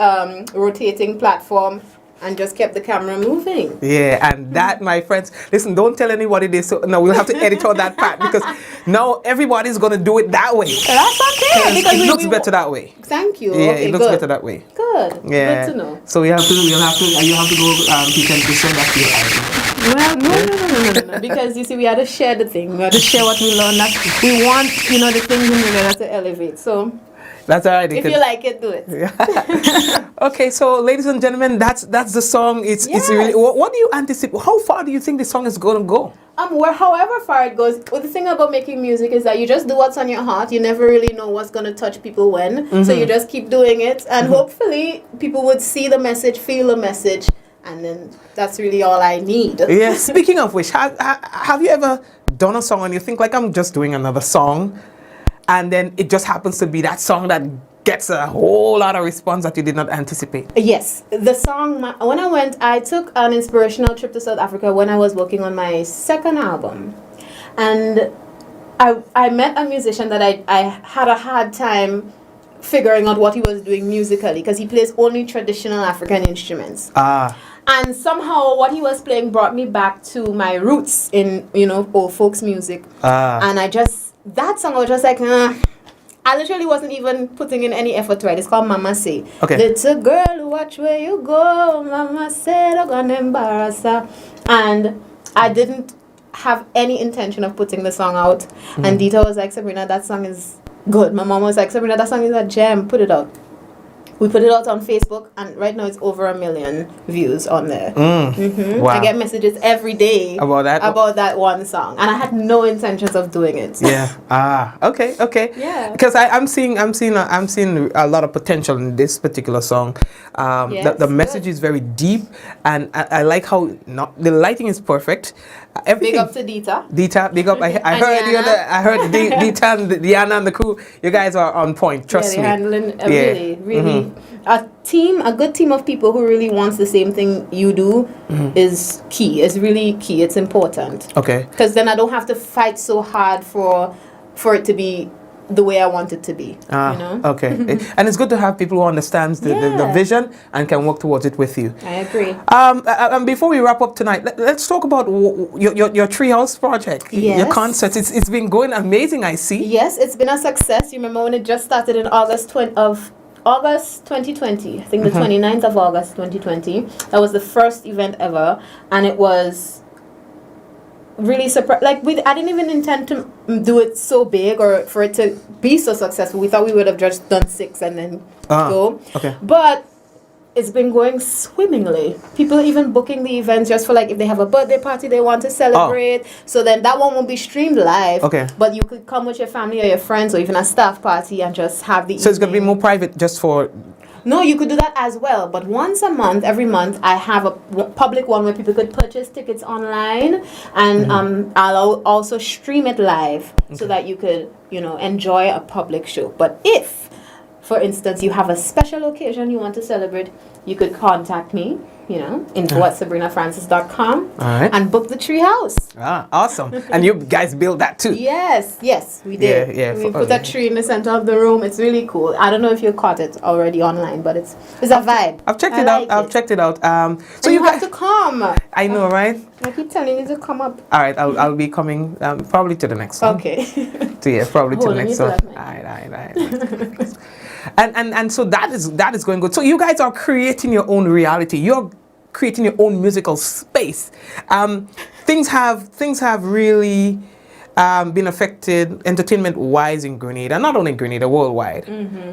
rotating platform, and just kept the camera moving. Yeah, and that, my friends, listen, don't tell anybody this. So, no, we'll have to edit out that part because now everybody's going to do it that way. That's okay. Because it looks better that way. Thank you. Yeah, okay, it looks better that way. Good. Yeah. Good to know. So you have to go pretend to send that to your idea. Well, no. Because you see, we had to share the thing. We had to share what we learned. We want, the things in Grenada to elevate. So that's all right. If you like it, do it. Yeah. Okay, so ladies and gentlemen, that's the song. It's really. What do you anticipate? How far do you think the song is going to go? However far it goes. Well, the thing about making music is that you just do what's on your heart. You never really know what's going to touch people when. So you just keep doing it, and hopefully people would see the message, feel the message, and then that's really all I need. Yeah. Speaking of which, have you ever done a song and you think like I'm just doing another song? And then it just happens to be that song that gets a whole lot of response that you did not anticipate. Yes. The song, when I took an inspirational trip to South Africa when I was working on my second album. And I met a musician that I had a hard time figuring out what he was doing musically because he plays only traditional African instruments. And somehow what he was playing brought me back to my roots in, old folks music. And that song, I was just like, I literally wasn't even putting in any effort to it. It's called Mama Say. Okay. Little girl, watch where you go. Mama said I'm gonna embarrass her. And I didn't have any intention of putting the song out. And Dita was like, Sabrina, that song is good. My mom was like, Sabrina, that song is a gem. Put it out. We put it out on Facebook, and right now it's over 1 million views on there. Wow. I get messages every day about that one song, and I had no intentions of doing it. Yeah. Okay. Yeah. Because I'm seeing a lot of potential in this particular song. The message is very deep, and I like how the lighting is perfect. Everything. Big up to Dita. Dita, big up. I heard Dita and Diana and the crew. You guys are on point. Trust me. They're handling really. A good team of people who really wants the same thing you do is key. It's really key. It's important. Okay. Because then I don't have to fight so hard for it to be the way I want it to be. Okay. And it's good to have people who understands the vision and can work towards it with you. I agree. And before we wrap up tonight, let's talk about your Treehouse project. Yes. Your concerts. It's been going amazing, I see. Yes, it's been a success. You remember when it just started in August 2020. I think the 29th of August 2020. That was the first event ever, and it was really surprised. Like I didn't even intend to do it so big or for it to be so successful. We thought we would have just done 6 and then go. Okay. But it's been going swimmingly. People even booking the events just for like if they have a birthday party they want to celebrate. So then that one won't be streamed live. Okay. But you could come with your family or your friends or even a staff party and just have the So it's going to be more private just for... No, you could do that as well. But once a month, every month, I have a public one where people could purchase tickets online. And I'll also stream it live so that you could, enjoy a public show. But if, for instance, you have a special occasion you want to celebrate, you could contact me, info@sabrinafrancis.com and book the tree house. Ah, awesome. And you guys built that too? Yes, we did. Yeah, we put a tree in the center of the room. It's really cool. I don't know if you caught it already online, but it's a vibe. I've checked it out. I've checked it out. So you have to come. I know, right? I keep telling you to come up. All right, I'll be coming probably to the next one. Okay. Probably to the next one. All right. And so that is going good. So you guys are creating your own reality. You're creating your own musical space. Things have really been affected entertainment-wise in Grenada, not only in Grenada, worldwide.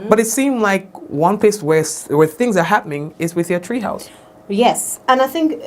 But it seemed like one place where things are happening is with your treehouse. Yes, and I think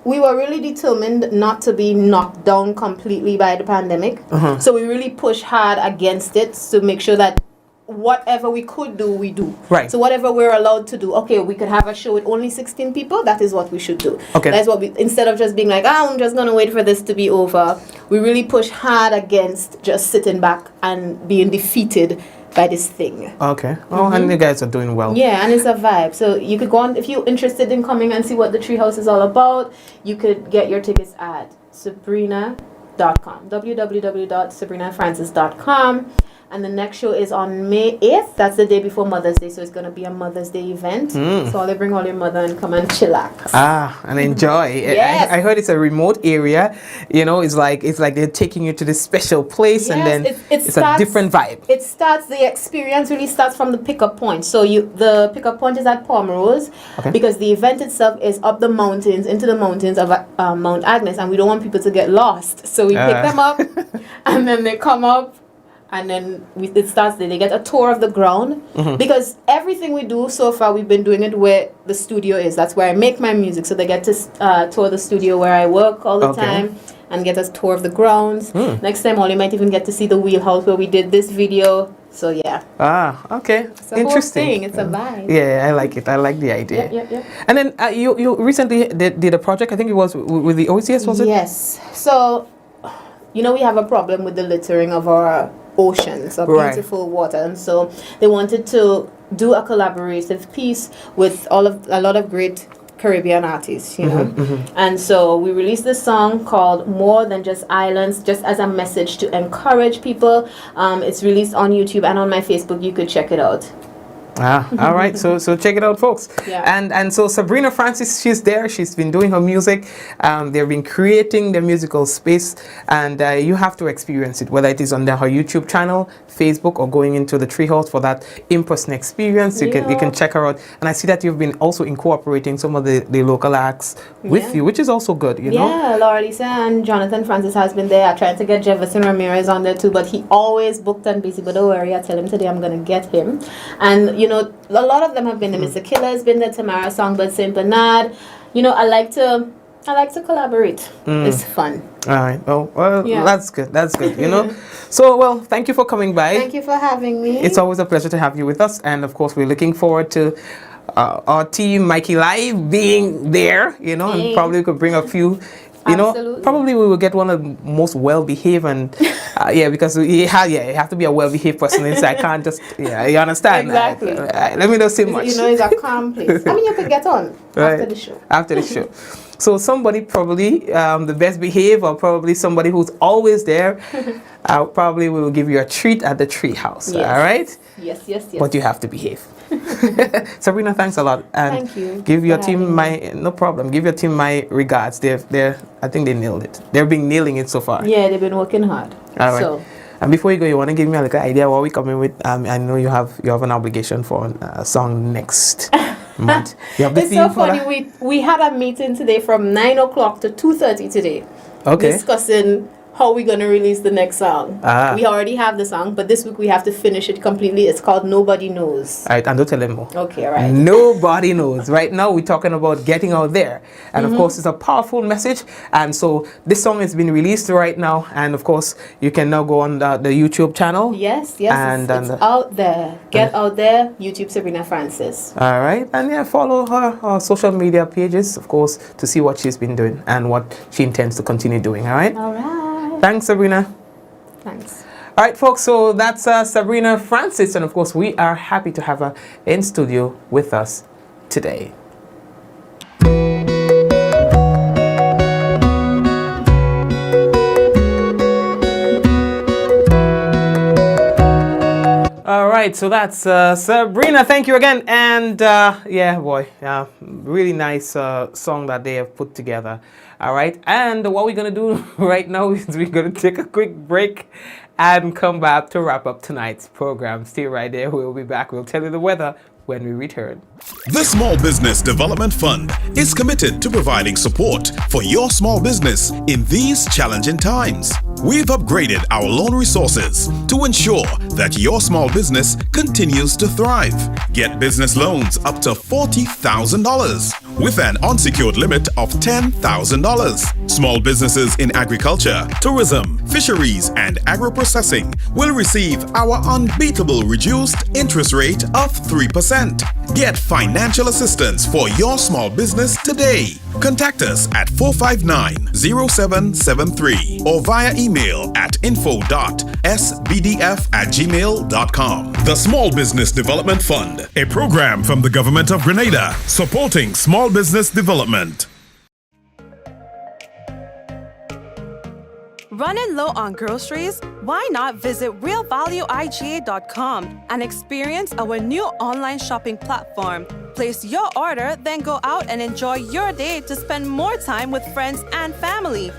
we were really determined not to be knocked down completely by the pandemic. So we really pushed hard against it to make sure that whatever we could do, we do. Right. So whatever we're allowed to do, okay, we could have a show with only 16 people, that is what we should do. Okay. That's what instead of just being like, I'm just going to wait for this to be over, we really push hard against just sitting back and being defeated by this thing. Okay. Oh, and you guys are doing well. Yeah, and it's a vibe. So you could go on, if you're interested in coming and see what the treehouse is all about, you could get your tickets at Sabrina.com, www.sabrinafrancis.com. And the next show is on May 8th. That's the day before Mother's Day. So it's going to be a Mother's Day event. So I'll bring all your mother and come and chillax. And enjoy. Yes. I heard it's a remote area. It's like they're taking you to this special place, and then it's a different vibe. The experience really starts from the pickup point. So the pickup point is at Pomerose because the event itself is up the mountains, into the mountains of Mount Agnes, and we don't want people to get lost. So we pick them up and then they come up. And then it starts there. They get a tour of the ground because everything we do so far, we've been doing it where the studio is. That's where I make my music. So they get to tour the studio where I work all the time and get a tour of the grounds. Next time, you might even get to see the wheelhouse where we did this video. So yeah. Okay. It's a Interesting. whole thing. It's a vibe. Yeah, I like it. I like the idea. Yeah. And then you recently did a project. I think it was with the OCS, was it? Yes. So, we have a problem with the littering of our oceans of beautiful water, and so they wanted to do a collaborative piece with a lot of great Caribbean artists, and so we released this song called More Than Just Islands, just as a message to encourage people. It's released on YouTube and on my Facebook. You could check it out. All right. So check it out, folks. Yeah. And so Sabrina Francis, she's there. She's been doing her music. They've been creating their musical space, and you have to experience it, whether it is on her YouTube channel, Facebook, or going into the treehouse for that in-person experience. You can check her out. And I see that you've been also incorporating some of the local acts with you, which is also good, know? Yeah, Laura Lisa and Jonathan Francis has been there. I tried to get Jefferson Ramirez on there too, but he always booked and busy. But don't worry, I tell him today I'm going to get him. And a lot of them have been there. Mr. Killer has been there, Tamara Songbird St. Bernard. I like to collaborate. It's fun. All right. Oh, well, that's good. That's good. So, well, thank you for coming by. Thank you for having me. It's always a pleasure to have you with us. And, of course, we're looking forward to our team, Mikey Live, being there, and probably we could bring a few... Absolutely. Probably we will get one of the most well-behaved and, because you have to be a well-behaved person inside. I can't just, you understand? Exactly. Let me not say much. It's a calm place. You could get on after the show. After the show. So somebody probably, the best behaved, or probably somebody who's always there, probably will give you a treat at the tree house. Yes. All right? Yes. But you have to behave. Sabrina, thanks a lot, and thank you. Give your team no problem. Give your team my regards. I think they nailed it. They've been nailing it so far. Yeah, they've been working hard. All right. So. And before you go, you want to give me a little idea what we're coming with? I know you have an obligation for a song next month. You have the it's theme so for funny. that? We had a meeting today from 9 o'clock to 2:30 today. Okay. Discussing how we're going to release the next song. We already have the song, but this week we have to finish it completely. It's called Nobody Knows. All right, and don't tell them more. Okay, all right. Nobody knows. Right now, we're talking about getting out there. And of course, it's a powerful message. And so this song has been released right now. And of course, you can now go on the YouTube channel. Yes, it's out there. Get out there. YouTube Sabrina Francis. All right. And yeah, follow her social media pages, of course, to see what she's been doing and what she intends to continue doing. All right? All right. Thanks, Sabrina. Thanks. All right, folks, so that's Sabrina Francis, and of course, we are happy to have her in studio with us today. All right, so that's Sabrina. Thank you again. And yeah, boy, really nice song that they have put together. All right, and what we're going to do right now is we're going to take a quick break and come back to wrap up tonight's program. Stay right there. We'll be back. We'll tell you the weather when we return. The Small Business Development Fund is committed to providing support for your small business in these challenging times. We've upgraded our loan resources to ensure that your small business continues to thrive. Get business loans up to $40,000 with an unsecured limit of $10,000. Small businesses in agriculture, tourism, fisheries, and agro-processing will receive our unbeatable reduced interest rate of 3%. Get financial assistance for your small business today. Contact us at 459-0773 or via email at info.sbdf@gmail.com. The Small Business Development Fund, a program from the Government of Grenada supporting small business development. Running low on groceries? Why not visit realvalueiga.com and experience our new online shopping platform? Place your order, then go out and enjoy your day to spend more time with friends and family.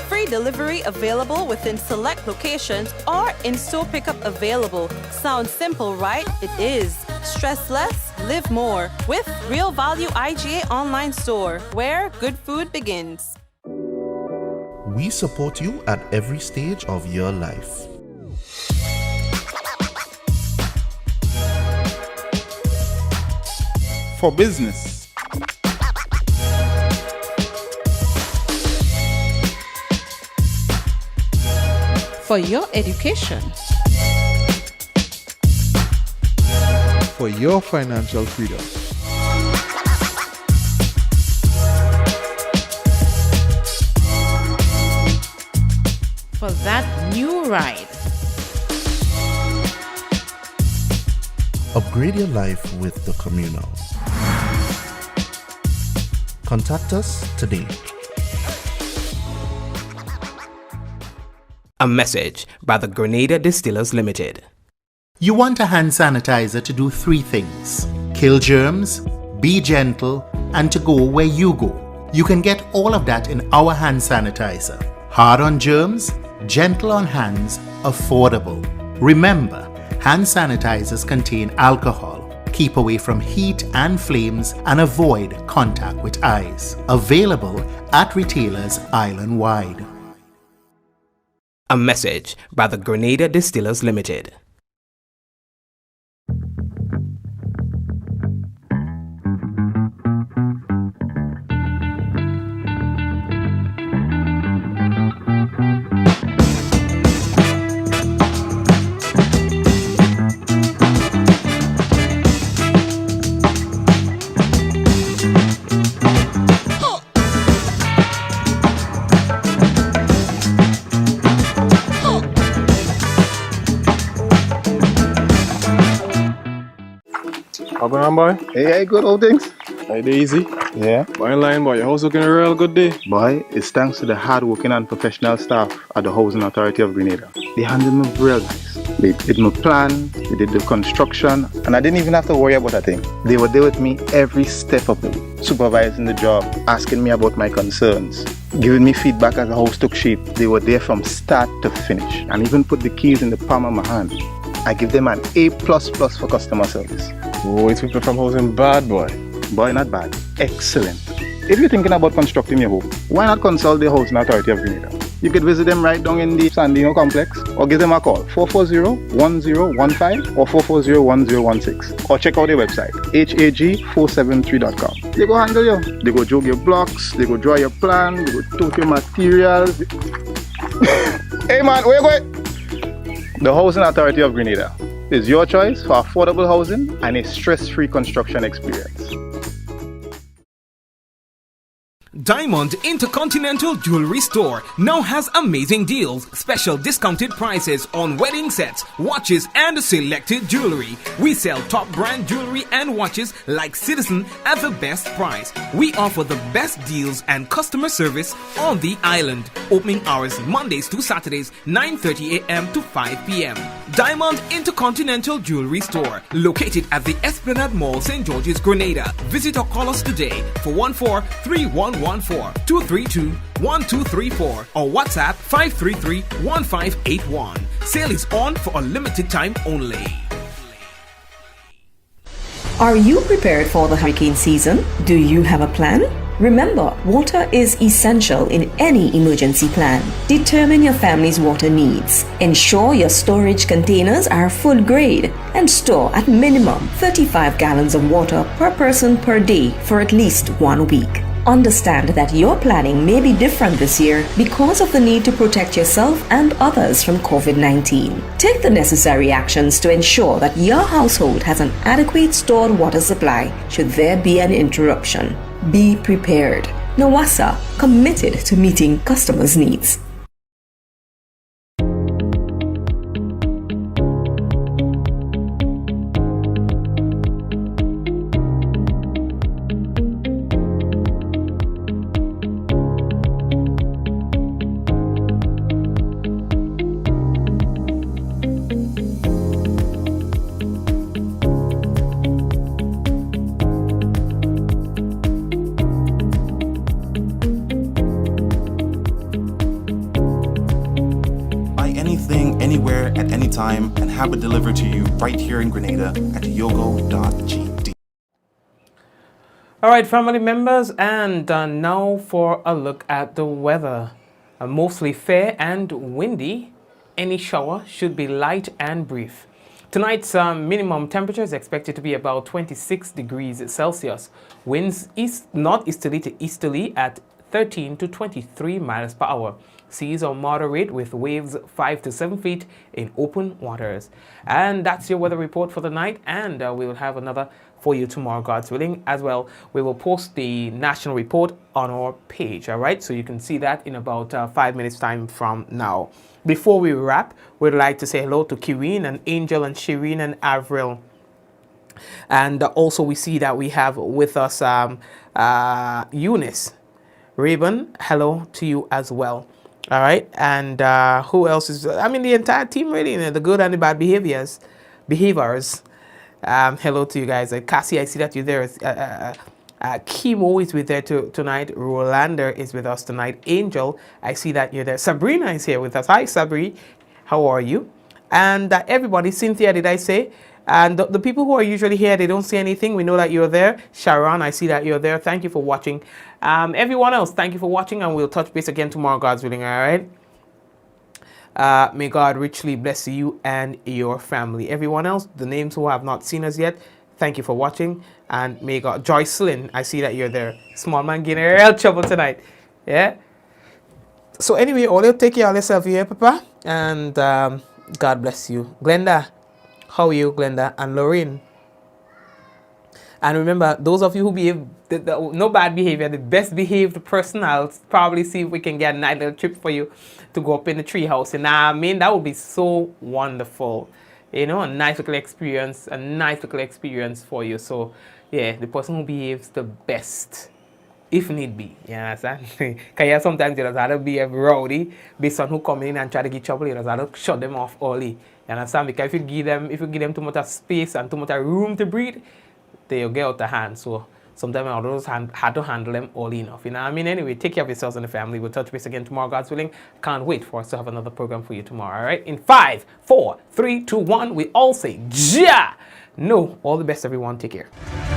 Free delivery available within select locations or in-store pickup available. Sounds simple, right? It is. Stress less, live more with Real Value IGA online store, where good food begins. We support you at every stage of your life. For business. For your education. For your financial freedom. For that new ride. Upgrade your life with the Communal. Contact us today. A message by the Grenada Distillers Limited. You want a hand sanitizer to do 3 things: kill germs, be gentle, and to go where you go. You can get all of that in our hand sanitizer. Hard on germs, gentle on hands, affordable. Remember, hand sanitizers contain alcohol. Keep away from heat and flames and avoid contact with eyes. Available at retailers island-wide. A message by the Grenada Distillers Limited. How going on, boy? Hey, good old things. Hey, easy. Yeah. Boy, in line, boy. Your house looking a real good day. Boy, it's thanks to the hard-working and professional staff at the Housing Authority of Grenada. They handled me real nice. They did my plan, they did the construction, and I didn't even have to worry about a thing. They were there with me every step of the way, supervising the job, asking me about my concerns, giving me feedback as the house took shape. They were there from start to finish, and even put the keys in the palm of my hand. I give them an A++ for customer service. Oh, it's people from housing bad, boy. Boy, not bad. Excellent. If you're thinking about constructing your home, why not consult the Housing Authority of Grenada? You could visit them right down in the Sandino complex or give them a call 440-1015 or 440-1016 or check out their website hag473.com. They go handle you. They go jog your blocks, they go draw your plan, they go tote your materials. Hey man, where you going? The Housing Authority of Grenada is your choice for affordable housing and a stress-free construction experience. Diamond Intercontinental Jewelry Store now has amazing deals, special discounted prices on wedding sets, watches, and selected jewelry. We sell top brand jewelry and watches like Citizen at the best price. We offer the best deals and customer service on the island. Opening hours Mondays to Saturdays, 9:30 a.m. to 5 p.m. Diamond Intercontinental Jewelry Store, located at the Esplanade Mall, St. George's, Grenada. Visit or call us today for 14-3114-232-1234 or WhatsApp 533-1581. Sale is on for a limited time only. Are you prepared for the hurricane season? Do you have a plan? Remember, water is essential in any emergency plan. Determine your family's water needs. Ensure your storage containers are food grade and store at minimum 35 gallons of water per person per day for at least 1 week. Understand that your planning may be different this year because of the need to protect yourself and others from COVID-19. Take the necessary actions to ensure that your household has an adequate stored water supply should there be an interruption. Be prepared. Nawasa, committed to meeting customers' needs. Anywhere at any time and have it delivered to you right here in Grenada at yogo.gd. All right, family members, and now for a look at the weather. Mostly fair and windy. Any shower should be light and brief. Tonight's minimum temperature is expected to be about 26 degrees Celsius. Winds northeasterly to easterly at 13 to 23 miles per hour. Seas are moderate with waves 5 to 7 feet in open waters. And that's your weather report for the night, and we will have another for you tomorrow, God's willing. As well, we will post the national report on our page, all right? So you can see that in about 5 minutes time from now. Before we wrap, we'd like to say hello to Kireen and Angel and Shireen and Avril. And also we see that we have with us Eunice. Raven, hello to you as well. All right, and who else is? I mean, the entire team, really, the good and the bad behaviors. Hello to you guys. Cassie, I see that you're there. Kimo is with there tonight. Rolander is with us tonight. Angel, I see that you're there. Sabrina is here with us. Hi, Sabri. How are you? And everybody, Cynthia, did I say? And the people who are usually here, they don't say anything. We know that you're there. Sharon, I see that you're there. Thank you for watching. Everyone else, thank you for watching, and we'll touch base again tomorrow, God's willing, all right? May God richly bless you and your family. Everyone else, the names who have not seen us yet, thank you for watching, and may God... Joycelyn, I see that you're there. Small man getting real trouble tonight. Yeah? So anyway, all you take care of yourself here, Papa, and God bless you. Glenda, how are you, Glenda? And Lorraine. And remember, those of you who behave, no bad behavior, the best behaved person, I'll probably see if we can get a nice little trip for you to go up in the tree house. And I mean, that would be so wonderful. You know, a nice little experience for you. So, yeah, the person who behaves the best, if need be. You understand? Because sometimes you just have to be a rowdy based on who come in and try to get trouble. You just have to shut them off early. You understand? Because if you give them too much space and too much room to breathe, they'll get out of hand. So sometimes others had to handle them all enough. You know what I mean? Anyway, take care of yourselves and the family. We'll touch base again tomorrow, God's willing. Can't wait for us to have another program for you tomorrow. All right? In 5, 4, 3, 2, 1, we all say, Ja! No, all the best, everyone. Take care.